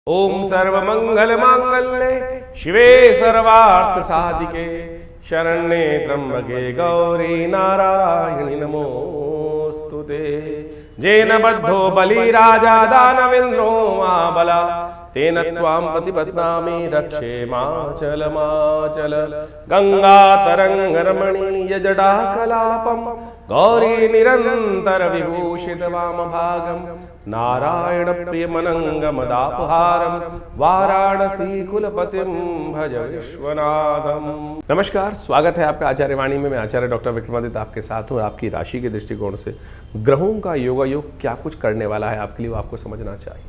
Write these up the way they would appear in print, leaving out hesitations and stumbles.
ओम सर्वमंगल मांगल्ये शिवे सर्वार्थ साधिके शरण्ये त्र्यंबके गौरी नारायणि नमोस्तुते। जेन बद्धो बलि राजा दानवेन्द्रो महाबला तेन त्वां प्रतिपद्नामि रक्षे माचल माचल। गंगा तरंग रमणीय जडा कलापम गौरी निरंतर विभूषित वाम भागम नारायण प्रिय मनंगम दापहारम वाराणसी कुलपतिम भज विश्वनाथम। नमस्कार, स्वागत है आपका आचार्य वाणी में। मैं आचार्य डॉक्टर विक्रमादित्य आपके साथ हूँ। आपकी राशि के दृष्टिकोण से ग्रहों का योगायोग क्या कुछ करने वाला है आपके लिए, वो आपको समझना चाहिए।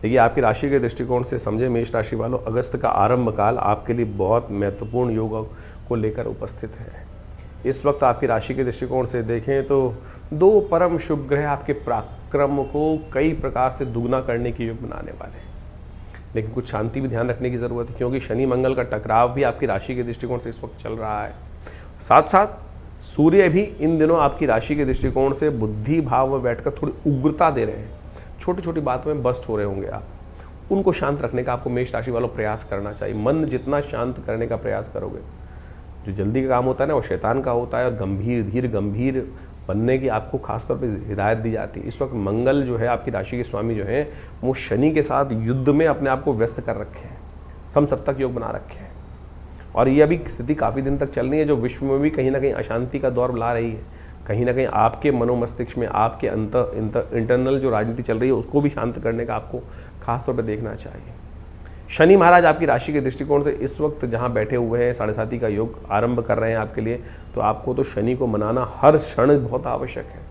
देखिए, आपकी राशि के दृष्टिकोण से समझे मेष राशि वालों, अगस्त का आरंभ काल आपके लिए बहुत महत्वपूर्ण योग को लेकर उपस्थित है। इस वक्त आपकी राशि के दृष्टिकोण से देखें तो दो परम शुभ ग्रह आपके पराक्रम को कई प्रकार से दुगना करने की योग बनाने वाले हैं, लेकिन कुछ शांति भी ध्यान रखने की जरूरत है, क्योंकि शनि मंगल का टकराव भी आपकी राशि के दृष्टिकोण से इस वक्त चल रहा है। साथ साथ सूर्य भी इन दिनों आपकी राशि के दृष्टिकोण से बुद्धि भाव में बैठकर थोड़ी उग्रता दे रहे हैं। छोटी छोटी बातों में बस्ट हो रहे होंगे आप, उनको शांत रखने का आपको मेष राशि वालों प्रयास करना चाहिए। मन जितना शांत करने का प्रयास करोगे, जो जल्दी का काम होता है ना, वो शैतान का होता है, और गंभीर धीर गंभीर बनने की आपको खासतौर पे हिदायत दी जाती है। इस वक्त मंगल जो है आपकी राशि के स्वामी जो है, वो शनि के साथ युद्ध में अपने आप को व्यस्त कर रखे हैं, समसप्तक योग बना रखे हैं, और ये अभी स्थिति काफ़ी दिन तक चल रही है, जो विश्व में भी कहीं ना कहीं अशांति का दौर ला रही है। कहीं ना कहीं आपके मनोमस्तिष्क में आपके इंटरनल जो राजनीति चल रही है उसको भी शांत करने का आपको खासतौर पर देखना चाहिए। शनि महाराज आपकी राशि के दृष्टिकोण से इस वक्त जहां बैठे हुए हैं, 7.5 का योग आरंभ कर रहे हैं आपके लिए, तो आपको तो शनि को मनाना हर क्षण बहुत आवश्यक है।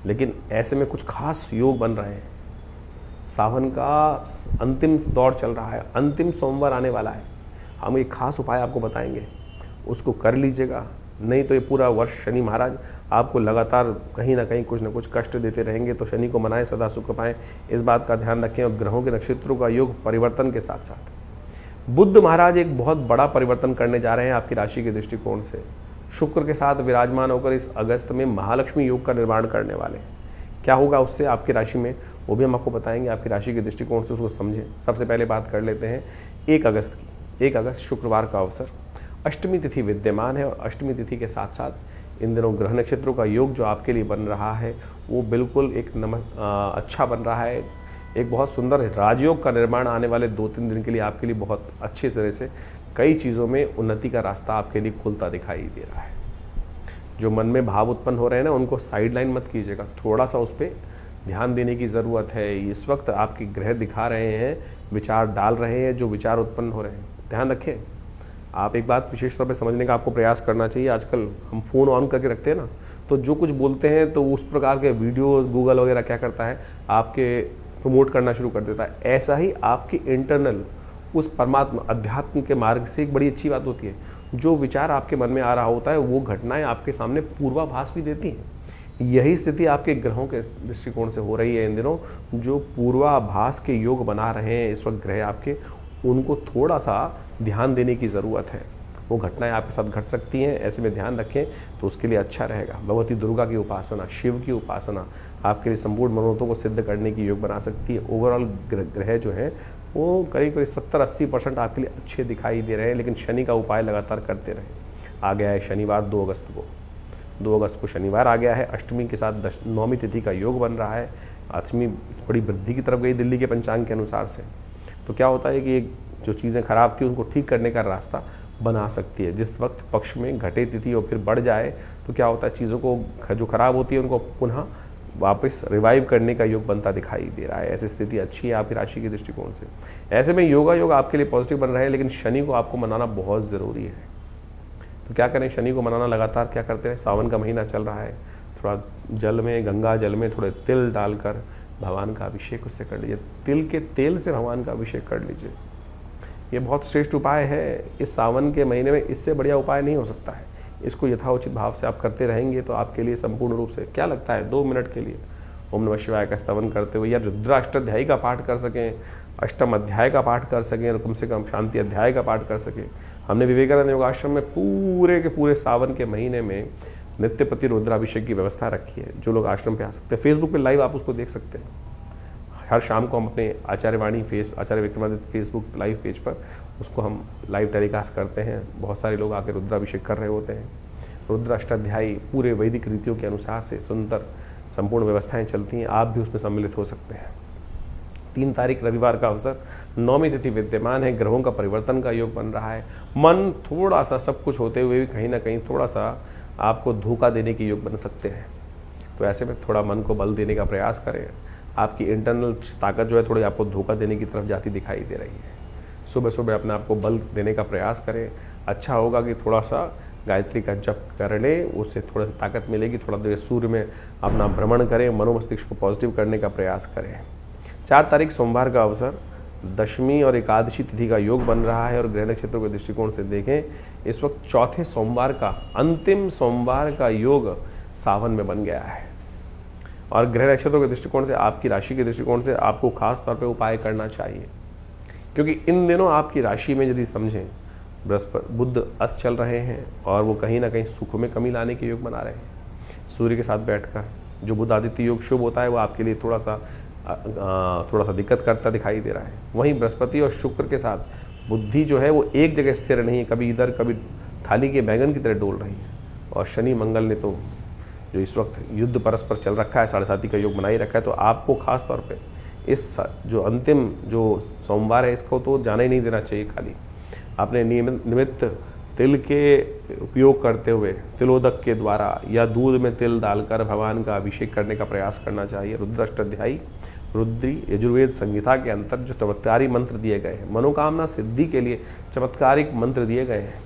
लेकिन ऐसे में कुछ खास योग बन रहे हैं। सावन का अंतिम दौर चल रहा है, अंतिम सोमवार आने वाला है। हम एक खास उपाय आपको बताएंगे, उसको कर लीजिएगा, नहीं तो ये पूरा वर्ष शनि महाराज आपको लगातार कहीं ना कहीं कुछ ना कुछ कष्ट देते रहेंगे। तो शनि को मनाएं, सदा सुख पाएं, इस बात का ध्यान रखें। और ग्रहों के नक्षत्रों का योग परिवर्तन के साथ साथ बुध महाराज एक बहुत बड़ा परिवर्तन करने जा रहे हैं आपकी राशि के दृष्टिकोण से। शुक्र के साथ विराजमान होकर इस अगस्त में महालक्ष्मी योग का निर्माण करने वाले हैं। क्या होगा उससे आपकी राशि में, वो भी हम आपको बताएंगे। आपकी राशि के दृष्टिकोण से उसको समझें। सबसे पहले बात कर लेते हैं 1 अगस्त की। 1 अगस्त शुक्रवार का अवसर, अष्टमी तिथि विद्यमान है, और अष्टमी तिथि के साथ साथ इन दिनों ग्रह नक्षत्रों का योग जो आपके लिए बन रहा है वो बिल्कुल एक अच्छा बन रहा है। एक बहुत सुंदर राजयोग का निर्माण आने वाले 2-3 दिन के लिए आपके लिए बहुत अच्छी तरह से कई चीज़ों में उन्नति का रास्ता आपके लिए खुलता दिखाई दे रहा है। जो मन में भाव उत्पन्न हो रहे हैं ना, उनको साइड लाइन मत कीजिएगा, थोड़ा सा उस पर ध्यान देने की ज़रूरत है। इस वक्त आपके ग्रह दिखा रहे हैं, विचार डाल रहे हैं, जो विचार उत्पन्न हो रहे हैं, ध्यान रखें। आप एक बात विशेष तौर पे समझने का आपको प्रयास करना चाहिए। आजकल हम फ़ोन ऑन करके रखते हैं ना, तो जो कुछ बोलते हैं तो उस प्रकार के वीडियोस गूगल वगैरह क्या करता है, आपके प्रमोट करना शुरू कर देता है। ऐसा ही आपकी इंटरनल उस परमात्मा अध्यात्म के मार्ग से एक बड़ी अच्छी बात होती है, जो विचार आपके मन में आ रहा होता है वो घटनाएँ आपके सामने पूर्वाभास भी देती हैं। यही स्थिति आपके ग्रहों के दृष्टिकोण से हो रही है इन दिनों। जो पूर्वाभास के योग बना रहे हैं इस वक्त ग्रह आपके, उनको थोड़ा सा ध्यान देने की ज़रूरत है। वो घटनाएं आपके साथ घट सकती हैं, ऐसे में ध्यान रखें तो उसके लिए अच्छा रहेगा। भगवती दुर्गा की उपासना, शिव की उपासना आपके लिए संपूर्ण मनोरथों को सिद्ध करने की योग बना सकती है। ओवरऑल ग्रह जो है वो करीब करीब 70-80% आपके लिए अच्छे दिखाई दे रहे हैं, लेकिन शनि का उपाय लगातार करते रहें। आ गया है शनिवार 2 अगस्त को, 2 अगस्त को शनिवार आ गया है। अष्टमी के साथ 9वीं तिथि का योग बन रहा है। अष्टमी बड़ी वृद्धि की तरफ गई दिल्ली के पंचांग के अनुसार से। तो क्या होता है कि जो चीज़ें खराब थी उनको ठीक करने का रास्ता बना सकती है। जिस वक्त पक्ष में घटे तिथि और फिर बढ़ जाए तो क्या होता है, चीज़ों को जो खराब होती है उनको पुनः वापस रिवाइव करने का योग बनता दिखाई दे रहा है। ऐसी स्थिति अच्छी है आपकी राशि के दृष्टिकोण से। ऐसे में योग आपके लिए पॉजिटिव बन रहा है, लेकिन शनि को आपको मनाना बहुत ज़रूरी है। तो क्या करें, शनि को मनाना लगातार क्या करते हैं, सावन का महीना चल रहा है, थोड़ा जल में, गंगा जल में थोड़े तिल डालकर भगवान का अभिषेक उससे कर लीजिए। तिल के तेल से भगवान का अभिषेक कर लीजिए। ये बहुत श्रेष्ठ उपाय है इस सावन के महीने में, इससे बढ़िया उपाय नहीं हो सकता है। इसको यथाउचित भाव से आप करते रहेंगे तो आपके लिए संपूर्ण रूप से क्या लगता है 2 मिनट के लिए ओम नमः शिवाय का स्तवन करते हुए, या रुद्राष्टाध्यायी का पाठ कर सकें, अष्टम अध्याय का पाठ कर सकें, और कम से कम शांति अध्याय का पाठ कर सकें। हमने विवेकानंद योगाश्रम में पूरे के पूरे सावन के महीने में नित्यपति रुद्राभिषेक की व्यवस्था रखी है। जो लोग आश्रम पे आ सकते हैं, फेसबुक पे लाइव आप उसको देख सकते हैं। हर शाम को हम अपने आचार्य विक्रमादित्य फेसबुक लाइव पेज पर उसको हम लाइव टेलीकास्ट करते हैं। बहुत सारे लोग आकर रुद्राभिषेक कर रहे होते हैं। रुद्र अष्टाध्यायी पूरे वैदिक रीतियों के अनुसार से सुंदर संपूर्ण व्यवस्थाएं चलती हैं, आप भी उसमें सम्मिलित हो सकते हैं। 3 तारीख रविवार का अवसर, 9वीं तिथि विद्यमान है, ग्रहों का परिवर्तन का योग बन रहा है। मन थोड़ा सा सब कुछ होते हुए भी कहीं ना कहीं थोड़ा सा आपको धोखा देने के योग बन सकते हैं। तो ऐसे में थोड़ा मन को बल देने का प्रयास करें। आपकी इंटरनल ताकत जो है थोड़ी आपको धोखा देने की तरफ जाती दिखाई दे रही है। सुबह सुबह अपने आप को बल देने का प्रयास करें। अच्छा होगा कि थोड़ा सा गायत्री का जप कर लें, उससे थोड़ा सा ताकत मिलेगी। थोड़ा देर सूर्य में अपना भ्रमण करें, मनोमस्तिष्क को पॉजिटिव करने का प्रयास करें। 4 तारीख सोमवार का अवसर, दशमी और एकादशी तिथि का योग बन रहा है और ग्रह नक्षत्रों के दृष्टिकोण से देखें इस वक्त चौथे सोमवार का, अंतिम सोमवार का योग सावन में बन गया है। और ग्रह नक्षत्रों के दृष्टिकोण से, आपकी राशि के दृष्टिकोण से आपको खास तौर पे उपाय करना चाहिए, क्योंकि इन दिनों आपकी राशि में यदि समझें बृहस्पति बुध अस्त चल रहे हैं और वो कहीं ना कहीं सुख में कमी लाने के योग बना रहे हैं। सूर्य के साथ बैठकर जो बुध आदित्य योग शुभ होता है वो आपके लिए थोड़ा सा दिक्कत करता दिखाई दे रहा है। वहीं बृहस्पति और शुक्र के साथ बुद्धि जो है वो एक जगह स्थिर नहीं है, कभी इधर कभी थाली के बैंगन की तरह डोल रही है। और शनि मंगल ने तो जो इस वक्त युद्ध परस्पर चल रखा है, 7.5 का योग बनाई रखा है। तो आपको खास तौर पे इस जो अंतिम जो सोमवार है इसको तो जाना ही नहीं देना चाहिए। खाली आपने निमित्त तिल के उपयोग करते हुए तिलोदक के द्वारा या दूध में तिल डालकर भगवान का अभिषेक करने का प्रयास करना चाहिए। रुद्र अष्टाध्यायी रुद्री यजुर्वेद संहिता के अंतर जो चमत्कारी मंत्र दिए गए हैं, मनोकामना सिद्धि के लिए चमत्कारिक मंत्र दिए गए हैं।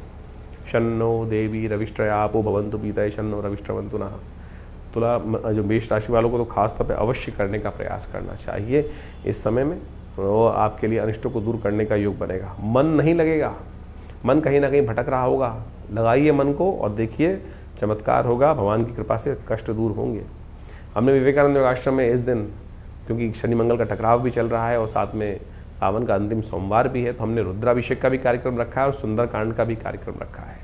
शन्नो देवी रविष्ट्रयापो भवन्तु पीतये शन्नो रविष्ट्रवन्तु नः। तुला जो मेष राशि वालों को तो खास तौर पे अवश्य करने का प्रयास करना चाहिए इस समय में, वो आपके लिए अनिष्टों को दूर करने का योग बनेगा। मन नहीं लगेगा, मन कहीं ना कहीं भटक रहा होगा, लगाइए मन को और देखिए चमत्कार होगा। भगवान की कृपा से कष्ट दूर होंगे। हमने विवेकानंद योग आश्रम में इस दिन, क्योंकि शनि मंगल का टकराव भी चल रहा है और साथ में सावन का अंतिम सोमवार भी है, तो हमने रुद्राभिषेक का भी कार्यक्रम रखा है और सुंदरकांड का भी कार्यक्रम रखा है।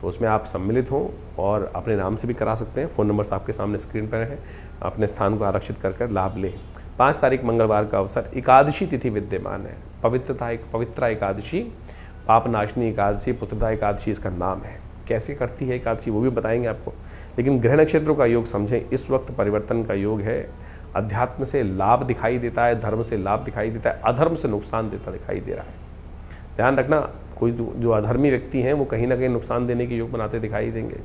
तो उसमें आप सम्मिलित हों और अपने नाम से भी करा सकते हैं। फ़ोन नंबर्स आपके सामने स्क्रीन पर है, अपने स्थान को आरक्षित कर लाभ लें। 5 तारीख मंगलवार का अवसर, एकादशी तिथि विद्यमान है। पवित्रा एकादशी, पापनाशनी एकादशी, पुत्रदा एकादशी इसका नाम है। कैसे करती है एकादशी वो भी बताएंगे आपको, लेकिन ग्रह नक्षत्रों का योग समझें। इस वक्त परिवर्तन का योग है। अध्यात्म से लाभ दिखाई देता है, धर्म से लाभ दिखाई देता है, अधर्म से नुकसान देता दिखाई दे रहा है। ध्यान रखना, कोई जो अधर्मी व्यक्ति हैं वो कहीं ना कहीं नुकसान देने के योग बनाते दिखाई देंगे,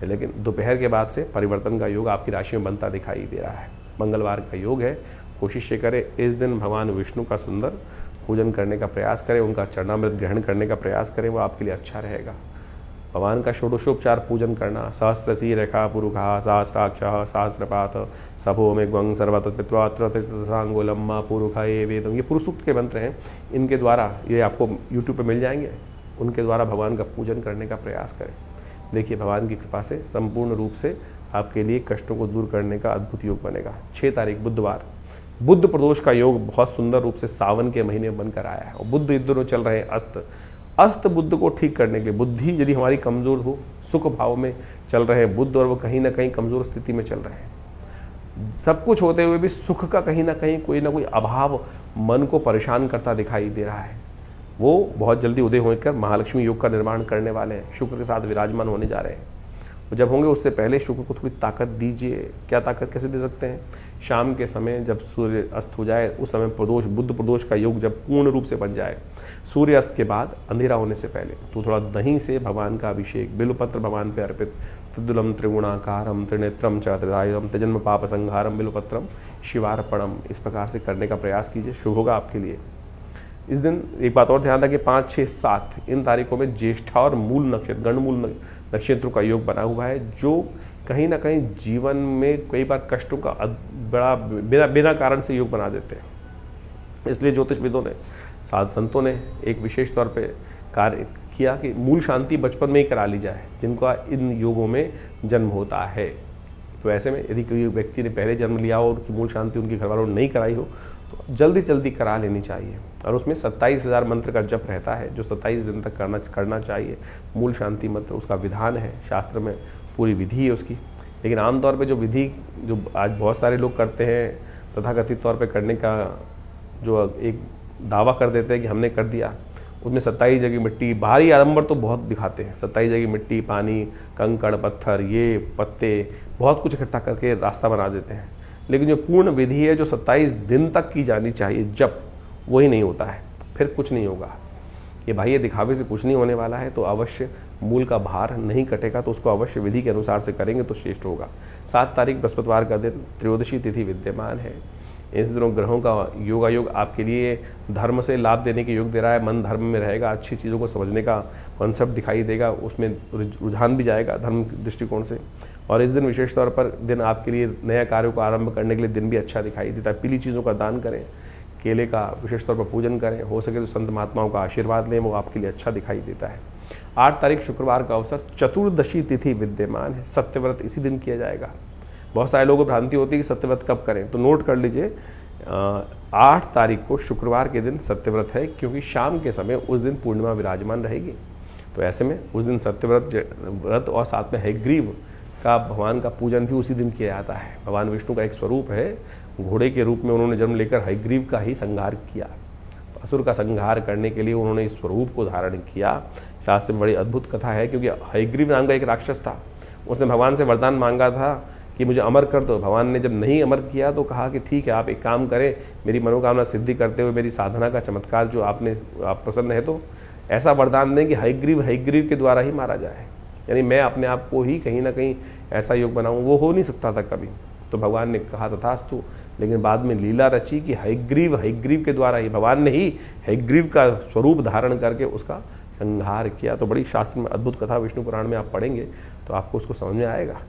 लेकिन दोपहर के बाद से परिवर्तन का योग आपकी राशि में बनता दिखाई दे रहा है। मंगलवार का योग है। कोशिश ये करें इस दिन भगवान विष्णु का सुंदर पूजन करने का प्रयास करें, उनका चरणामृत ग्रहण करने का प्रयास करें, वो आपके लिए अच्छा रहेगा। भगवान का षोडशोपचार पूजन करना, सहस्रशी रेखा पुरुखा सहस्राक्ष सहस्रपात सभो में ग्वंग सर्वतत्पित्वात्रितसांगोलम्मा पुरुखा ये वेदम, ये पुरुषूक्त के मंत्र हैं। इनके द्वारा ये आपको यूट्यूब पे मिल जाएंगे, उनके द्वारा भगवान का पूजन करने का प्रयास करें। देखिए भगवान की कृपा से संपूर्ण रूप से आपके लिए कष्टों को दूर करने का अद्भुत योग बनेगा। 6 तारीख बुधवार, बुद्ध प्रदोष का योग बहुत सुंदर रूप से सावन के महीने में बनकर आया है और बुद्ध इस दिनों चल रहे हैं अस्त बुद्ध को ठीक करने के लिए। बुद्धि यदि हमारी कमज़ोर हो, सुख भाव में चल रहे हैं बुद्ध और वो कहीं ना कहीं कमज़ोर स्थिति में चल रहे हैं। सब कुछ होते हुए भी सुख का कहीं ना कहीं कोई ना कोई अभाव मन को परेशान करता दिखाई दे रहा है। वो बहुत जल्दी उदय होकर महालक्ष्मी योग का निर्माण करने वाले हैं, शुक्र के साथ विराजमान होने जा रहे हैं। जब होंगे उससे पहले शुक्र को थोड़ी ताकत दीजिए। क्या ताकत कैसे दे सकते हैं? शाम के समय जब सूर्य अस्त हो जाए उस समय प्रदोष, बुद्ध प्रदोष का योग जब पूर्ण रूप से बन जाए, सूर्य अस्त के बाद अंधेरा होने से पहले, तो थोड़ा दही से भगवान का अभिषेक, बिल्वपत्र भगवान पे अर्पित, त्रिदुलम त्रिगुणाकारम त्रिनेत्रम च त्रिदायुधम त्यजन्म पाप संहारम बिल्वपत्रम शिवार्पणम, इस प्रकार से करने का प्रयास कीजिए, शुभ होगा आपके लिए। इस दिन एक बात और ध्यान रखिए, 5, 6, 7 इन तारीखों में ज्येष्ठा और मूल नक्षत्र, गणमूल नक्षत्रों का योग बना हुआ है, जो कहीं ना कहीं जीवन में कई बार कष्टों का बड़ा बिना कारण से योग बना देते हैं। इसलिए ज्योतिषविदों ने, साध संतों ने एक विशेष तौर पे कार्य किया कि मूल शांति बचपन में ही करा ली जाए जिनका इन योगों में जन्म होता है। तो ऐसे में यदि कोई व्यक्ति ने पहले जन्म लिया हो और उनकी मूल शांति उनके घर वालों ने नहीं कराई हो तो जल्दी जल्दी करा लेनी चाहिए। और उसमें 27,000 मंत्र का जप रहता है जो 27 दिन तक करना चाहिए। मूल शांति मंत्र उसका विधान है, शास्त्र में पूरी विधि है उसकी। लेकिन आमतौर पे जो विधि जो आज बहुत सारे लोग करते हैं तथाकथित तौर पे करने का जो एक दावा कर देते हैं कि हमने कर दिया, उसमें 27 जगह मिट्टी, बाहरी आडंबर तो बहुत दिखाते हैं, 27 जगह मिट्टी, पानी, कंकड़, पत्थर, ये पत्ते, बहुत कुछ इकट्ठा करके रास्ता बना देते हैं। लेकिन जो पूर्ण विधि है जो 27 दिन तक की जानी चाहिए जब, वही नहीं होता है, फिर कुछ नहीं होगा। ये भाई ये दिखावे से कुछ नहीं होने वाला है, तो अवश्य मूल का भार नहीं कटेगा, तो उसको अवश्य विधि के अनुसार से करेंगे तो श्रेष्ठ होगा। 7 तारीख बृहस्पतिवार का दिन, त्रयोदशी तिथि विद्यमान है। इस दिनों ग्रहों का योगायोग आपके लिए धर्म से लाभ देने के योग दे रहा है। मन धर्म में रहेगा, अच्छी चीज़ों को समझने का कॉन्सेप्ट दिखाई देगा, उसमें रुझान भी जाएगा धर्म दृष्टिकोण से। और इस दिन विशेष तौर पर दिन आपके लिए नया कार्यों को आरंभ करने के लिए दिन भी अच्छा दिखाई देता है। पीली चीज़ों का दान करें, केले का विशेष तौर पर पूजन करें, हो सके तो संत महात्माओं का आशीर्वाद लें, वो आपके लिए अच्छा दिखाई देता है। 8 तारीख शुक्रवार का अवसर, चतुर्दशी तिथि विद्यमान है। सत्यव्रत इसी दिन किया जाएगा। बहुत सारे लोगों को भ्रांति होती है कि सत्यव्रत कब करें, तो नोट कर लीजिए 8 तारीख को शुक्रवार के दिन सत्यव्रत है, क्योंकि शाम के समय उस दिन पूर्णिमा विराजमान रहेगी। तो ऐसे में उस दिन सत्यव्रत और साथ में हयग्रीव का भगवान का पूजन भी उसी दिन किया जाता है। भगवान विष्णु का एक स्वरूप है, घोड़े के रूप में उन्होंने जन्म लेकर हयग्रीव का ही संहार किया। असुर का संहार करने के लिए उन्होंने इस स्वरूप को धारण किया। शास्त्र में बड़ी अद्भुत कथा है, क्योंकि हयग्रीव नाम का एक राक्षस था, उसने भगवान से वरदान मांगा था कि मुझे अमर कर दो। भगवान ने जब नहीं अमर किया तो कहा कि ठीक है, आप एक काम करें, मेरी मनोकामना सिद्धि करते हुए मेरी साधना का चमत्कार जो आप प्रसन्न है तो ऐसा वरदान दें कि हयग्रीव के द्वारा ही मारा जाए। यानी मैं अपने आप को ही कहीं ना कहीं ऐसा योग बनाऊं, वो हो नहीं सकता था कभी। तो भगवान ने कहा तथास्तु, लेकिन बाद में लीला रची कि हयग्रीव के द्वारा ही, भगवान ने ही हयग्रीव का स्वरूप धारण करके उसका संहार किया। तो बड़ी शास्त्र में अद्भुत कथा विष्णु पुराण में आप पढ़ेंगे तो आपको उसको समझ में आएगा।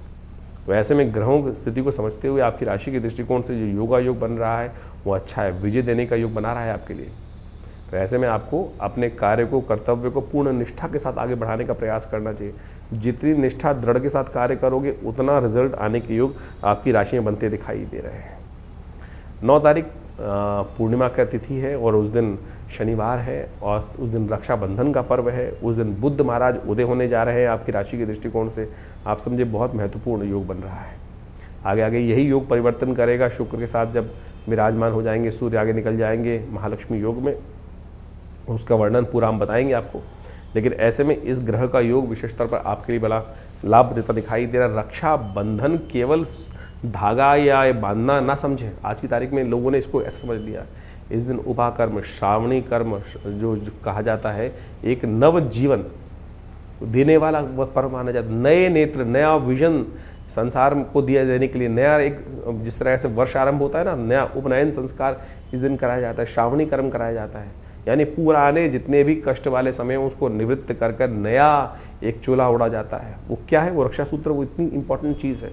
तो ऐसे में ग्रहों की स्थिति को समझते हुए आपकी राशि के दृष्टिकोण से जो योगा योग बन रहा है वो अच्छा है, विजय देने का योग बना रहा है आपके लिए। तो ऐसे में आपको अपने कार्य को, कर्तव्य को पूर्ण निष्ठा के साथ आगे बढ़ाने का प्रयास करना चाहिए। जितनी निष्ठा दृढ़ के साथ कार्य करोगे उतना रिजल्ट आने के योग आपकी राशि में बनते दिखाई दे रहे हैं। 9 तारीख पूर्णिमा का तिथि है और उस दिन शनिवार है और उस दिन रक्षाबंधन का पर्व है। उस दिन बुद्ध महाराज उदय होने जा रहे हैं। आपकी राशि के दृष्टिकोण से आप समझे बहुत महत्वपूर्ण योग बन रहा है। आगे आगे यही योग परिवर्तन करेगा। शुक्र के साथ जब विराजमान हो जाएंगे, सूर्य आगे निकल जाएंगे महालक्ष्मी योग में, उसका वर्णन पूरा हम बताएंगे आपको। लेकिन ऐसे में इस ग्रह का योग विशेष तौर पर आपके लिए बड़ा लाभ देता दिखाई दे रहा। रक्षाबंधन केवल धागा या बांधना ना समझे, आज की तारीख में लोगों ने इसको ऐसा समझ लिया। इस दिन उपाकर्म, श्रावणी कर्म जो कहा जाता है, एक नव जीवन देने वाला पर्व माना जाता है। नए नेत्र, नया विजन संसार को दिया देने के लिए, नया एक जिस तरह से वर्ष आरंभ होता है ना, नया उपनयन संस्कार इस दिन कराया जाता है, श्रावणी कर्म कराया जाता है। यानी पुराने जितने भी कष्ट वाले समय उसको निवृत्त कर कर नया एक चोला उड़ा जाता है। वो क्या है? वो रक्षा सूत्र, वो इतनी इंपॉर्टेंट चीज़ है।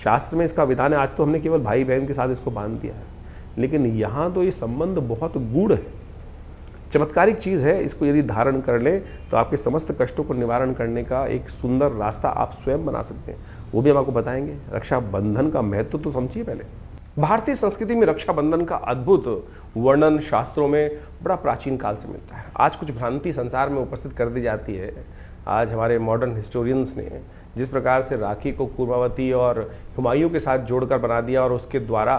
शास्त्र में इसका विधान है। आज तो हमने केवल भाई बहन के साथ इसको बांध दिया है, लेकिन यहाँ तो ये संबंध बहुत गूढ़ है, चमत्कारिक चीज़ है। इसको यदि धारण कर लें तो आपके समस्त कष्टों को निवारण करने का एक सुंदर रास्ता आप स्वयं बना सकते हैं। वो भी हम आपको बताएंगे। रक्षाबंधन का महत्व तो समझिए पहले। भारतीय संस्कृति में रक्षाबंधन का अद्भुत वर्णन शास्त्रों में बड़ा प्राचीन काल से मिलता है। आज कुछ भ्रांति संसार में उपस्थित कर दी जाती है। आज हमारे मॉडर्न हिस्टोरियंस ने जिस प्रकार से राखी को कुर्मावती और हुमायूं के साथ जोड़कर बना दिया और उसके द्वारा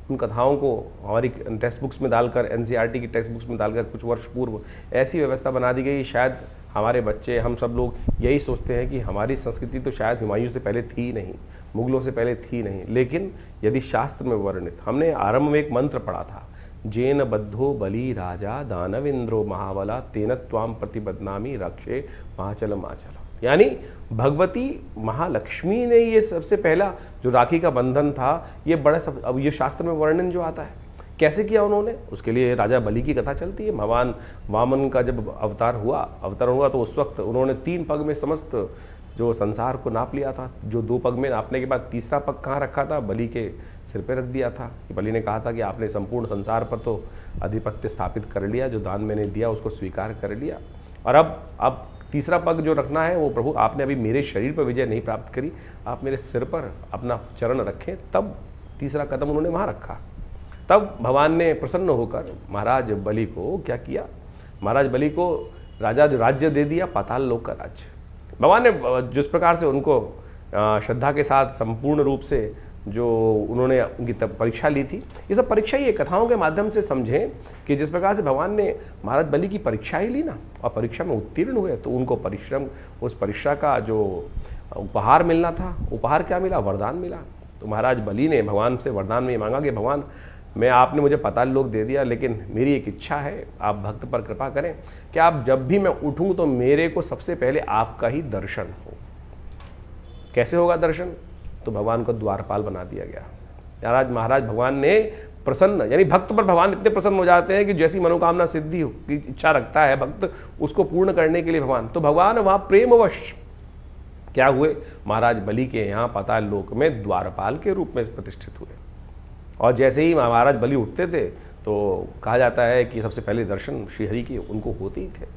उन कथाओं को हमारी टेक्स्ट बुक्स में डालकर, एनसीईआरटी की टेक्स्ट बुक्स में डालकर कुछ वर्ष पूर्व ऐसी व्यवस्था बना दी गई। शायद हमारे बच्चे, हम सब लोग यही सोचते हैं कि हमारी संस्कृति तो शायद हुमायूं से पहले थी नहीं, मुगलों से पहले थी नहीं। लेकिन यदि शास्त्र में वर्णित, हमने आरंभ में एक मंत्र पढ़ा था, जेन बद्धो बलि राजा दानव इंद्रो महाबला तेन त्वाम प्रतिबदनामी रक्षे महाचल माचल। यानी भगवती महालक्ष्मी ने ये सबसे पहला जो राखी का बंधन था, ये बड़ा, अब ये शास्त्र में वर्णन जो आता है कैसे किया उन्होंने, उसके लिए राजा बलि की कथा चलती है। भगवान वामन का जब अवतरण हुआ तो उस वक्त उन्होंने 3 पग में समस्त जो संसार को नाप लिया था। जो 2 पग में नापने के बाद तीसरा पग कहाँ रखा था? बलि के सिर पे रख दिया था। बलि ने कहा था कि आपने संपूर्ण संसार पर तो आधिपत्य स्थापित कर लिया, जो दान मैंने दिया उसको स्वीकार कर लिया, और अब तीसरा पग जो रखना है वो प्रभु आपने अभी मेरे शरीर पर विजय नहीं प्राप्त करी, आप मेरे सिर पर अपना चरण रखें। तब तीसरा कदम उन्होंने वहाँ रखा। तब भगवान ने प्रसन्न होकर महाराज बलि को क्या किया? महाराज बलि को राज्य दे दिया, पाताल लोक का राज्य। भगवान ने जिस प्रकार से उनको श्रद्धा के साथ संपूर्ण रूप से जो उन्होंने उनकी परीक्षा ली थी, ये सब परीक्षा ये कथाओं के माध्यम से समझें कि जिस प्रकार से भगवान ने महाराज बलि की परीक्षा ही ली ना और परीक्षा में उत्तीर्ण हुए तो उनको परिश्रम, उस परीक्षा का जो उपहार मिलना था, उपहार क्या मिला? वरदान मिला। तो महाराज बलि ने भगवान से वरदान में मांगा कि भगवान, मैं आपने मुझे पाताल लोक दे दिया, लेकिन मेरी एक इच्छा है, आप भक्त पर कृपा करें कि आप जब भी मैं उठूं तो मेरे को सबसे पहले आपका ही दर्शन हो। कैसे होगा दर्शन? तो भगवान को द्वारपाल बना दिया गया। महाराज भगवान ने प्रसन्न, यानी भक्त पर भगवान इतने प्रसन्न हो जाते हैं कि जैसी मनोकामना सिद्धि हो की इच्छा रखता है भक्त, उसको पूर्ण करने के लिए भगवान, तो भगवान वहां प्रेमवश क्या हुए? महाराज बलि के यहाँ पाताल लोक में द्वारपाल के रूप में प्रतिष्ठित हुए। और जैसे ही महाराज बलि उठते थे तो कहा जाता है कि सबसे पहले दर्शन श्रीहरि के उनको होते ही थे।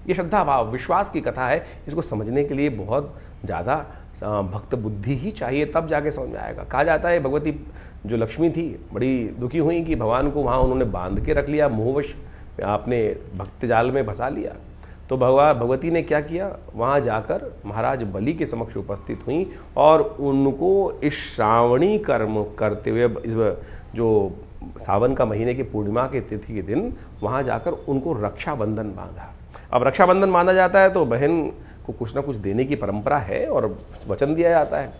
ये श्रद्धा भाव विश्वास की कथा है, इसको समझने के लिए बहुत ज़्यादा भक्त बुद्धि ही चाहिए, तब जाके समझ में आएगा। कहा जाता है भगवती जो लक्ष्मी थी बड़ी दुखी हुई कि भगवान को वहाँ उन्होंने बांध के रख लिया, मोहवश आपने भक्त जाल में फंसा लिया। तो भगवती ने क्या किया? वहाँ जाकर महाराज बलि के समक्ष उपस्थित हुई और उनको इस श्रावणी कर्म करते हुए, इस जो सावन का महीने की पूर्णिमा के तिथि के दिन वहाँ जाकर उनको रक्षाबंधन बांधा। अब रक्षाबंधन बांधा जाता है तो बहन को कुछ ना कुछ देने की परंपरा है और वचन दिया जाता है।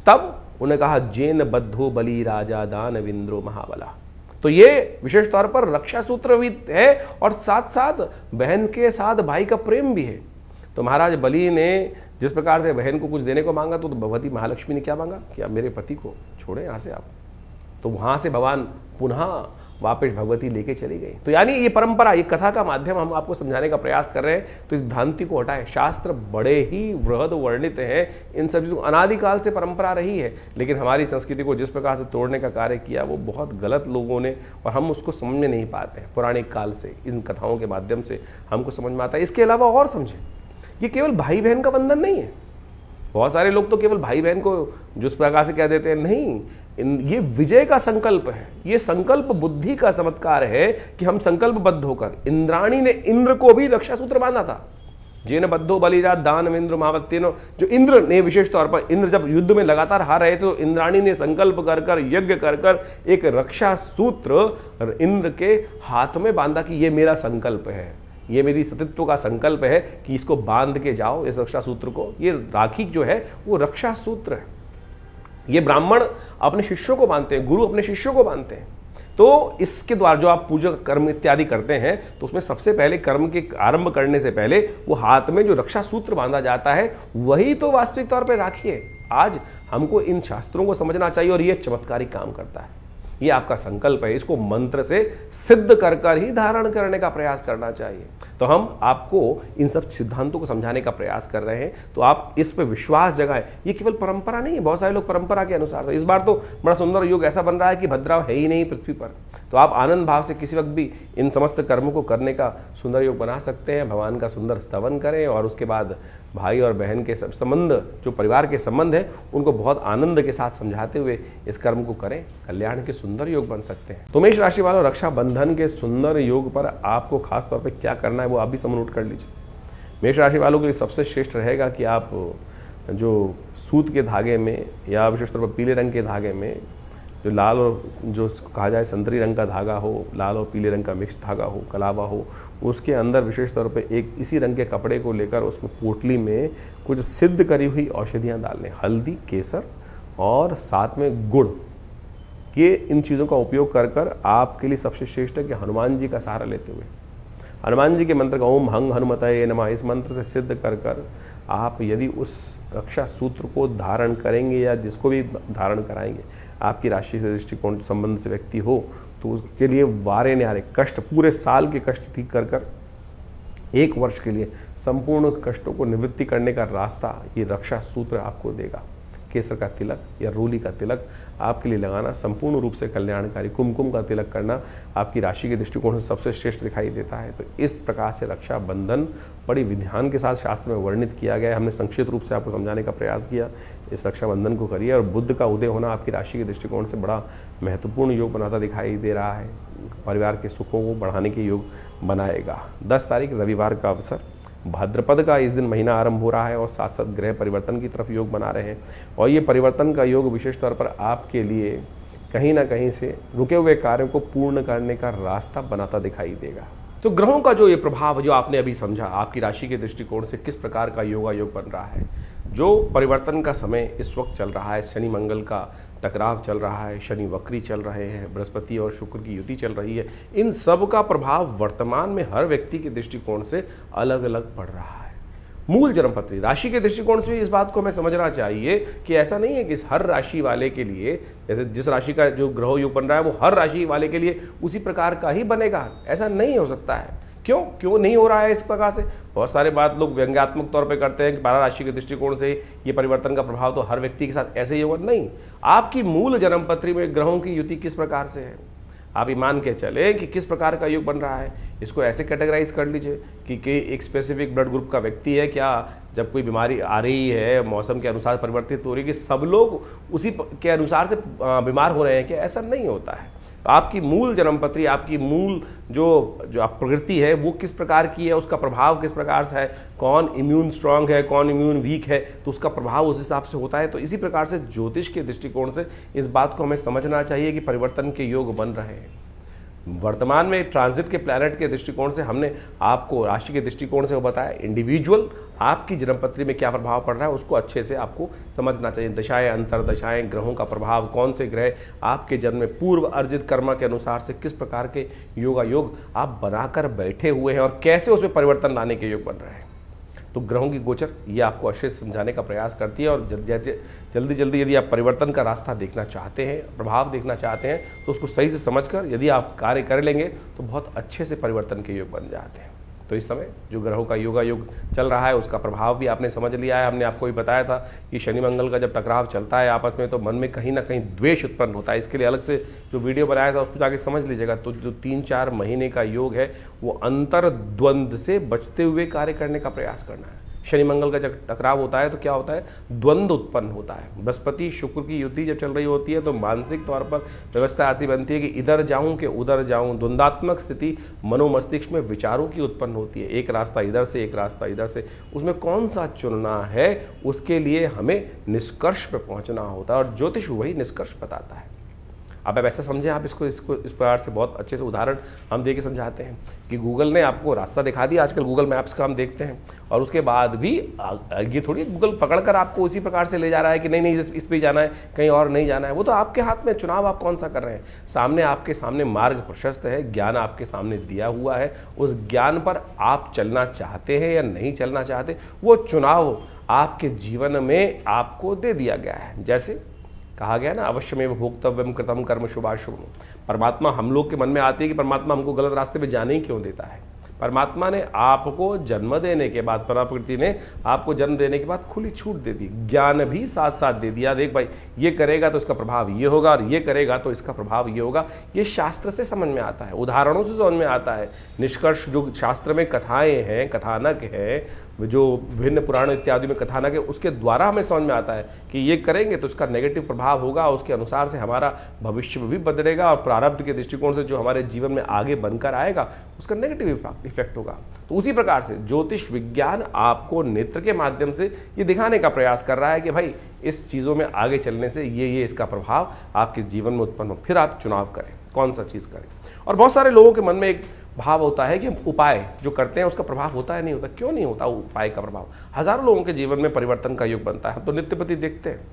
तब उन्हें कहा, जेन बद्धो बलि राजा दानवेंद्रो महाबला। तो ये विशेष तौर पर रक्षा सूत्र भी है और साथ साथ बहन के साथ भाई का प्रेम भी है। तो महाराज बलि ने जिस प्रकार से बहन को कुछ देने को मांगा तो भगवती महालक्ष्मी ने क्या मांगा कि आप मेरे पति को छोड़े यहाँ से आप। तो वहाँ से भगवान पुनः वापस भगवती लेके चली गई। तो यानी ये परंपरा, ये कथा का माध्यम हम आपको समझाने का प्रयास कर रहे हैं, तो इस भ्रांति को हटाएं। शास्त्र बड़े ही वृहद वर्णित हैं, इन सब चीज़ों अनादिकाल से परंपरा रही है, लेकिन हमारी संस्कृति को जिस प्रकार से तोड़ने का कार्य किया वो बहुत गलत लोगों ने, और हम उसको समझ में नहीं पाते हैं। पौराणिक काल से इन कथाओं के माध्यम से हमको समझ में आता है। इसके अलावा और समझें, ये केवल भाई बहन का बंधन नहीं है। बहुत सारे लोग तो केवल भाई बहन को जिस प्रकार से कह देते हैं, नहीं, ये विजय का संकल्प है, ये संकल्प बुद्धि का चमत्कार है कि हम संकल्पबद्ध होकर, इंद्राणी ने इंद्र को भी रक्षा सूत्र बांधा था। जेन बद्धो बलिराज दानवेंद्र महावत्तेनो, जो इंद्र ने विशेष तौर पर, इंद्र जब युद्ध में लगातार हार रहे थे तो इंद्राणी ने संकल्प कर कर, यज्ञ कर कर एक रक्षा सूत्र इंद्र के हाथ में बांधा कि ये मेरा संकल्प है, ये मेरी सतीत्व का संकल्प है कि इसको बांध के जाओ, इस रक्षा सूत्र को। ये राखी जो है वो रक्षा सूत्र है। ये ब्राह्मण अपने शिष्यों को बांधते हैं, गुरु अपने शिष्यों को बांधते हैं। तो इसके द्वारा जो आप पूजा कर्म इत्यादि करते हैं तो उसमें सबसे पहले कर्म के आरंभ करने से पहले वो हाथ में जो रक्षा सूत्र बांधा जाता है वही तो वास्तविक तौर पर राखी है। आज हमको इन शास्त्रों को समझना चाहिए और ये चमत्कारी काम करता है। ये आपका संकल्प है, इसको मंत्र से सिद्ध कर कर ही धारण करने का प्रयास करना चाहिए। तो हम आपको इन सब सिद्धांतों को समझाने का प्रयास कर रहे हैं, तो आप इस पर विश्वास जगाएं। ये केवल परंपरा नहीं है, बहुत सारे लोग परंपरा के अनुसार, इस बार तो बड़ा सुंदर योग ऐसा बन रहा है कि भद्राव है ही नहीं पृथ्वी पर, तो आप आनंद भाव से किसी वक्त भी इन समस्त कर्मों को करने का सुंदर योग बना सकते हैं। भगवान का सुंदर स्तवन करें और उसके बाद भाई और बहन के संबंध, जो परिवार के संबंध है, उनको बहुत आनंद के साथ समझाते हुए इस कर्म को करें। कल्याण के सुंदर योग बन सकते हैं। तो मेष राशि वालों, रक्षाबंधन के सुंदर योग पर आपको खास तौर पर क्या करना है वो आप भी सब नोट कर लीजिए। मेष राशि वालों के लिए सबसे श्रेष्ठ रहेगा कि आप जो सूत के धागे में या विशेष तौर पर पीले रंग के धागे में जो लाल और जो कहा जाए संतरी रंग का धागा हो, लाल और पीले रंग का मिक्स धागा हो, कलावा हो, उसके अंदर विशेष तौर पे एक इसी रंग के कपड़े को लेकर उसमें पोटली में कुछ सिद्ध करी हुई औषधियाँ डाल लें, हल्दी, केसर और साथ में गुड़। ये इन चीज़ों का उपयोग कर कर आपके लिए सबसे श्रेष्ठ है कि हनुमान जी का सहारा लेते हुए, हनुमान जी के मंत्र का ओम हंग हनुमतये नमः, इस मंत्र से सिद्ध कर कर आप यदि उस रक्षा सूत्र को धारण करेंगे या जिसको भी धारण कराएंगे, आपकी राशि से दृष्टिकोण संबंध से व्यक्ति हो, तो उसके लिए वारे न्यारे कष्ट, पूरे साल के कष्ट ठीक कर कर 1 वर्ष के लिए संपूर्ण कष्टों को निवृत्ति करने का रास्ता ये रक्षा सूत्र आपको देगा। केसर का तिलक या रोली का तिलक आपके लिए लगाना संपूर्ण रूप से कल्याणकारी। कुमकुम का तिलक करना आपकी राशि के दृष्टिकोण से सबसे श्रेष्ठ दिखाई देता है। तो इस प्रकार से रक्षा बंधन बड़ी विधान के साथ शास्त्र में वर्णित किया गया है। हमने संक्षिप्त रूप से आपको समझाने का प्रयास किया। इस रक्षाबंधन को करिए और बुध का उदय होना आपकी राशि के दृष्टिकोण से बड़ा महत्वपूर्ण योग बनाता दिखाई दे रहा है। परिवार के सुखों को बढ़ाने के योग बनाएगा। 10 तारीख रविवार का अवसर, भाद्रपद का इस दिन महीना आरंभ हो रहा है और साथ साथ ग्रह परिवर्तन की तरफ योग बना रहे हैं और ये परिवर्तन का योग विशेष तौर पर आपके लिए कहीं ना कहीं से रुके हुए कार्यों को पूर्ण करने का रास्ता बनाता दिखाई देगा। तो ग्रहों का जो ये प्रभाव जो आपने अभी समझा, आपकी राशि के दृष्टिकोण से किस प्रकार का योग बन रहा है, जो परिवर्तन का समय इस वक्त चल रहा है, शनि मंगल का टकराव चल रहा है, शनि वक्री चल रहे हैं, बृहस्पति और शुक्र की युति चल रही है, इन सब का प्रभाव वर्तमान में हर व्यक्ति के दृष्टिकोण से अलग अलग पड़ रहा है। मूल जन्मपत्री राशि के दृष्टिकोण से इस बात को हमें समझना चाहिए कि ऐसा नहीं है कि हर राशि वाले के लिए, जैसे जिस राशि का जो ग्रह योग बन रहा है वो हर राशि वाले के लिए उसी प्रकार का ही बनेगा, ऐसा नहीं हो सकता है। क्यों नहीं हो रहा है इस प्रकार से? बहुत सारे बात लोग व्यंग्यात्मक तौर पे करते हैं कि 12 राशि के दृष्टिकोण से ये परिवर्तन का प्रभाव तो हर व्यक्ति के साथ ऐसे ही होगा। नहीं, आपकी मूल जन्मपत्री में ग्रहों की युति किस प्रकार से है, आप ये मान के चले कि किस प्रकार का योग बन रहा है। इसको ऐसे कैटेगराइज कर लीजिए कि एक स्पेसिफिक ब्लड ग्रुप का व्यक्ति है, क्या जब कोई बीमारी आ रही है मौसम के अनुसार परिवर्तित हो रही है कि सब लोग उसी के अनुसार से बीमार हो रहे हैं, क्या ऐसा नहीं होता है। तो आपकी मूल जन्मपत्री, आपकी मूल जो आप प्रकृति है वो किस प्रकार की है, उसका प्रभाव किस प्रकार से है, कौन इम्यून स्ट्रांग है, कौन इम्यून वीक है, तो उसका प्रभाव उस हिसाब से होता है। तो इसी प्रकार से ज्योतिष के दृष्टिकोण से इस बात को हमें समझना चाहिए कि परिवर्तन के योग बन रहे हैं। वर्तमान में ट्रांजिट के प्लैनेट के दृष्टिकोण से हमने आपको राशि के दृष्टिकोण से वो बताया, इंडिविजुअल आपकी जन्मपत्री में क्या प्रभाव पड़ रहा है उसको अच्छे से आपको समझना चाहिए। दशाएं, अंतरदशाएं, ग्रहों का प्रभाव, कौन से ग्रह आपके जन्म में पूर्व अर्जित कर्म के अनुसार से किस प्रकार के योग आप बनाकर बैठे हुए हैं और कैसे उसमें परिवर्तन लाने के योग बन रहे हैं। तो ग्रहों की गोचर ये आपको अच्छे से समझाने का प्रयास करती है और जल्दी जल्दी यदि आप परिवर्तन का रास्ता देखना चाहते हैं, प्रभाव देखना चाहते हैं, तो उसको सही से समझकर यदि आप कार्य कर लेंगे तो बहुत अच्छे से परिवर्तन के योग बन जाते हैं। तो इस समय जो ग्रहों का योग चल रहा है उसका प्रभाव भी आपने समझ लिया है। हमने आपको भी बताया था कि शनि मंगल का जब टकराव चलता है आपस में तो मन में कहीं ना कहीं द्वेष उत्पन्न होता है। इसके लिए अलग से जो वीडियो बनाया था उसको जाके समझ लीजिएगा। तो जो 3-4 महीने का योग है वो अंतर्द्वंद से बचते हुए कार्य करने का प्रयास करना है। शनि मंगल का जब टकराव होता है तो क्या होता है, द्वंद उत्पन्न होता है। बृहस्पति शुक्र की युति जब चल रही होती है तो मानसिक तौर पर व्यवस्था ऐसी बनती है कि इधर जाऊं कि उधर जाऊं, द्वंदात्मक स्थिति मनोमस्तिष्क में विचारों की उत्पन्न होती है। एक रास्ता इधर से, एक रास्ता इधर से, उसमें कौन सा चुनना है उसके लिए हमें निष्कर्ष पर पहुंचना होता है और ज्योतिष वही निष्कर्ष बताता है। अब ऐसा समझें आप इसको इस प्रकार से बहुत अच्छे से उदाहरण हम दे के समझाते हैं कि गूगल ने आपको रास्ता दिखा दिया। आजकल गूगल मैप्स का हम देखते हैं और उसके बाद भी ये थोड़ी गूगल पकड़कर आपको उसी प्रकार से ले जा रहा है कि नहीं इस पे जाना है, कहीं और नहीं जाना है। वो तो आपके हाथ में, चुनाव आप कौन सा कर रहे हैं। सामने आपके सामने मार्ग प्रशस्त है, ज्ञान आपके सामने दिया हुआ है, उस ज्ञान पर आप चलना चाहते हैं या नहीं चलना चाहते, वो चुनाव आपके जीवन में आपको दे दिया गया है। जैसे कहा गया ना, अवश्यमेव भोक्तव्यम कृतम कर्म शुभाशुभ। परमात्मा हम लोग के मन में आती है कि परमात्मा हमको गलत रास्ते पे जाने ही क्यों देता है। परमात्मा ने आपको जन्म देने के बाद, प्रकृति ने आपको जन्म देने के बाद खुली छूट दे दी, ज्ञान भी साथ साथ दे दिया। देख भाई, ये करेगा तो इसका प्रभाव ये होगा और ये करेगा तो इसका प्रभाव ये होगा। ये शास्त्र से समझ में आता है, उदाहरणों से समझ में आता है। निष्कर्ष जो शास्त्र में कथाएं हैं, कथानक है, जो विभिन्न पुराण इत्यादि में कथानक है, उसके द्वारा हमें समझ में आता है कि ये करेंगे तो उसका नेगेटिव प्रभाव होगा, उसके अनुसार से हमारा भविष्य भी बदलेगा और प्रारब्ध के दृष्टिकोण से जो हमारे जीवन में आगे बनकर आएगा उसका नेगेटिव इफेक्ट होगा। तो उसी प्रकार से ज्योतिष विज्ञान आपको नेत्र के माध्यम से ये दिखाने का प्रयास कर रहा है कि भाई इस चीज़ों में आगे चलने से ये इसका प्रभाव आपके जीवन में उत्पन्न हो, फिर आप चुनाव करें कौन सा चीज़ करें। और बहुत सारे लोगों के मन में एक भाव होता है कि उपाय जो करते हैं उसका प्रभाव होता है, नहीं होता। क्यों नहीं होता उपाय का प्रभाव? हजारों लोगों के जीवन में परिवर्तन का योग बनता है। हम तो नित्य प्रति देखते हैं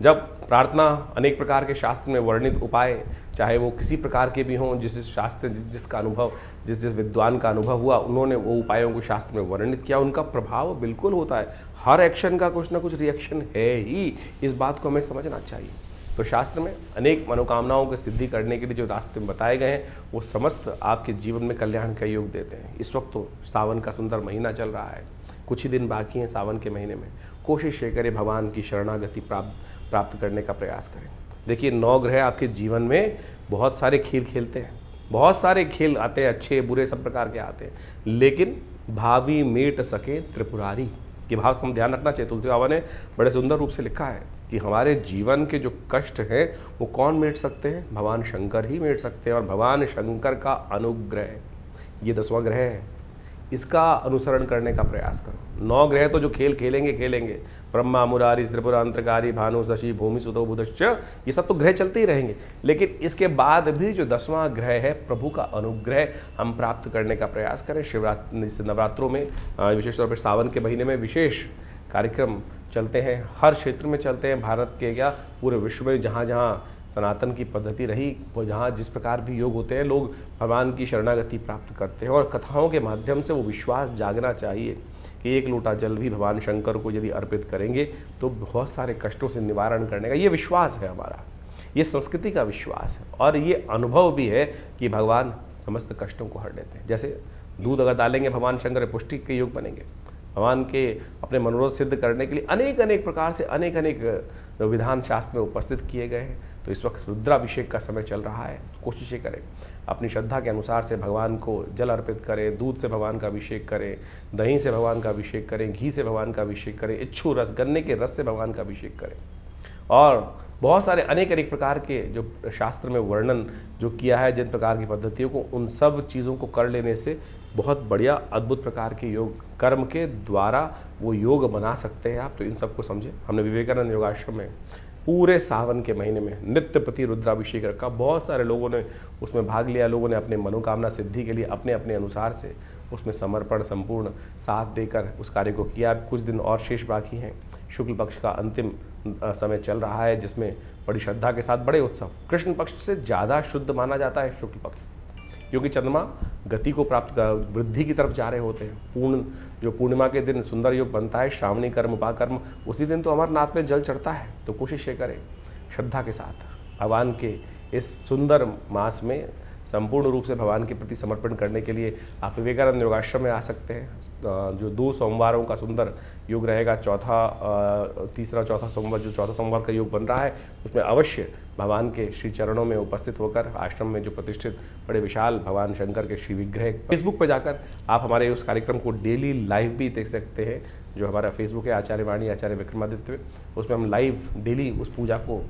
जब प्रार्थना, अनेक प्रकार के शास्त्र में वर्णित उपाय, चाहे वो किसी प्रकार के भी हों, जिस शास्त्र जिसका अनुभव जिस विद्वान का अनुभव हुआ उन्होंने वो उपायों को शास्त्र में वर्णित किया, उनका प्रभाव बिल्कुल होता है। हर एक्शन का कुछ ना कुछ रिएक्शन है ही, इस बात को हमें समझना चाहिए। तो शास्त्र में अनेक मनोकामनाओं की सिद्धि करने के लिए जो रास्ते में बताए गए हैं वो समस्त आपके जीवन में कल्याण का योग देते हैं। इस वक्त तो सावन का सुंदर महीना चल रहा है, कुछ ही दिन बाकी हैं सावन के महीने में। कोशिश ये करें भगवान की शरणागति प्राप्त करने का प्रयास करें। देखिए 9 ग्रह आपके जीवन में बहुत सारे खेल खेलते हैं, बहुत सारे खेल आते हैं, अच्छे बुरे सब प्रकार के आते हैं, लेकिन भावी मेट सके त्रिपुरारी ये भाव हम ध्यान रखना चाहिए। तुलसी बाबा ने बड़े सुंदर रूप से लिखा है कि हमारे जीवन के जो कष्ट हैं वो कौन मेट सकते हैं? भगवान शंकर ही मेट सकते हैं। और भगवान शंकर का अनुग्रह ये 10वां ग्रह है। इसका अनुसरण करने का प्रयास करो। 9 ग्रह तो जो खेल खेलेंगे खेलेंगे, ब्रह्मा मुरारी त्रिपुरा अंतरकारी भानु शशि भूमि सुतो बुधश्च, ये सब तो ग्रह चलते ही रहेंगे, लेकिन इसके बाद भी जो 10वां ग्रह है प्रभु का अनुग्रह हम प्राप्त करने का प्रयास करें। शिवरात्रि नवरात्रों में विशेष तौर पर सावन के महीने में विशेष कार्यक्रम चलते हैं, हर क्षेत्र में चलते हैं, भारत के क्या पूरे विश्व में जहाँ जहाँ सनातन की पद्धति रही वो जहाँ जिस प्रकार भी योग होते हैं, लोग भगवान की शरणागति प्राप्त करते हैं। और कथाओं के माध्यम से वो विश्वास जागना चाहिए कि एक लोटा जल भी भगवान शंकर को यदि अर्पित करेंगे तो बहुत सारे कष्टों से निवारण करने का ये विश्वास है हमारा, ये संस्कृति का विश्वास है। और ये अनुभव भी है कि भगवान समस्त कष्टों को हर लेते हैं। जैसे दूध अगर डालेंगे भगवान शंकर पुष्टि के योग बनेंगे, भगवान के अपने मनोरथ सिद्ध करने के लिए अनेक अनेक प्रकार से अनेक अनेक विधान शास्त्र में उपस्थित किए गए हैं। तो इस वक्त रुद्राभिषेक का समय चल रहा है, कोशिशें करें अपनी श्रद्धा के अनुसार से भगवान को जल अर्पित करें, दूध से भगवान का अभिषेक करें, दही से भगवान का अभिषेक करें, घी से भगवान का अभिषेक करें, इच्छू रस गन्ने के रस से भगवान का अभिषेक करें। और बहुत सारे अनेक अनेक प्रकार के जो शास्त्र में वर्णन जो किया है जिन प्रकार की पद्धतियों को, उन सब चीज़ों को कर लेने से बहुत बढ़िया अद्भुत प्रकार के योग कर्म के द्वारा वो योग बना सकते हैं आप। तो इन सबको समझे। हमने विवेकानंद योगाश्रम में पूरे सावन के महीने में नित्य प्रति रुद्राभिषेक रखा, बहुत सारे लोगों ने उसमें भाग लिया, लोगों ने अपने मनोकामना सिद्धि के लिए अपने अपने अनुसार से उसमें समर्पण संपूर्ण साथ देकर उस कार्य को किया। कुछ दिन और शेष बाकी हैं, शुक्ल पक्ष का अंतिम समय चल रहा है जिसमें बड़ी श्रद्धा के साथ बड़े उत्सव, कृष्ण पक्ष से ज़्यादा शुद्ध माना जाता है शुक्ल पक्ष, क्योंकि चंद्रमा गति को प्राप्त वृद्धि की तरफ जा रहे होते हैं। जो पूर्णिमा के दिन सुंदर योग बनता है, श्रावणी कर्म उपाकर्म, उसी दिन तो अमरनाथ में जल चढ़ता है। तो कोशिश ये करें श्रद्धा के साथ भगवान के इस सुंदर मास में संपूर्ण रूप से भगवान के प्रति समर्पण करने के लिए आप विवेकानंद योगाश्रम में आ सकते हैं। जो 2 सोमवारों का सुंदर योग रहेगा, तीसरा चौथा सोमवार, जो चौथा सोमवार का योग बन रहा है उसमें अवश्य भगवान के श्री चरणों में उपस्थित होकर आश्रम में जो प्रतिष्ठित बड़े विशाल भगवान शंकर के श्री विग्रह, फेसबुक पर जाकर आप हमारे उस कार्यक्रम को डेली लाइव भी देख सकते हैं। जो हमारा फेसबुक है आचार्य वाणी आचार्य विक्रमादित्य, उसमें हम लाइव डेली उस पूजा को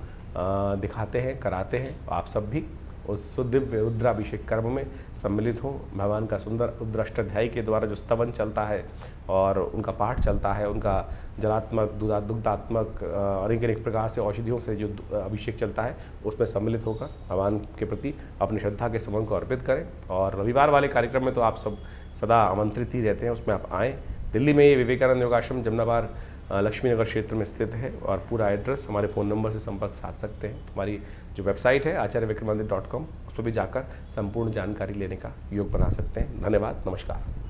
दिखाते हैं, कराते हैं। आप सब भी उस दिव्य रुद्राभिषेक कर्म में सम्मिलित हों। भगवान का सुंदर रुद्राष्टाध्यायी के द्वारा जो स्तवन चलता है और उनका पाठ चलता है, उनका जलात्मक दुग्धात्मक अनेक अनेक प्रकार से औषधियों से जो अभिषेक चलता है उसमें सम्मिलित होकर भगवान के प्रति अपनी श्रद्धा के समन को अर्पित करें। और रविवार वाले कार्यक्रम में तो आप सब सदा आमंत्रित ही रहते हैं, उसमें आप आएँ। दिल्ली में ये विवेकानंद योगाश्रम जमनाबाद लक्ष्मी नगर क्षेत्र में स्थित है और पूरा एड्रेस हमारे फ़ोन नंबर से संपर्क साध सकते हैं। हमारी जो वेबसाइट है आचार्यविक्रमादित्य.com, उस पर भी जाकर संपूर्ण जानकारी लेने का योग बना सकते हैं। धन्यवाद, नमस्कार।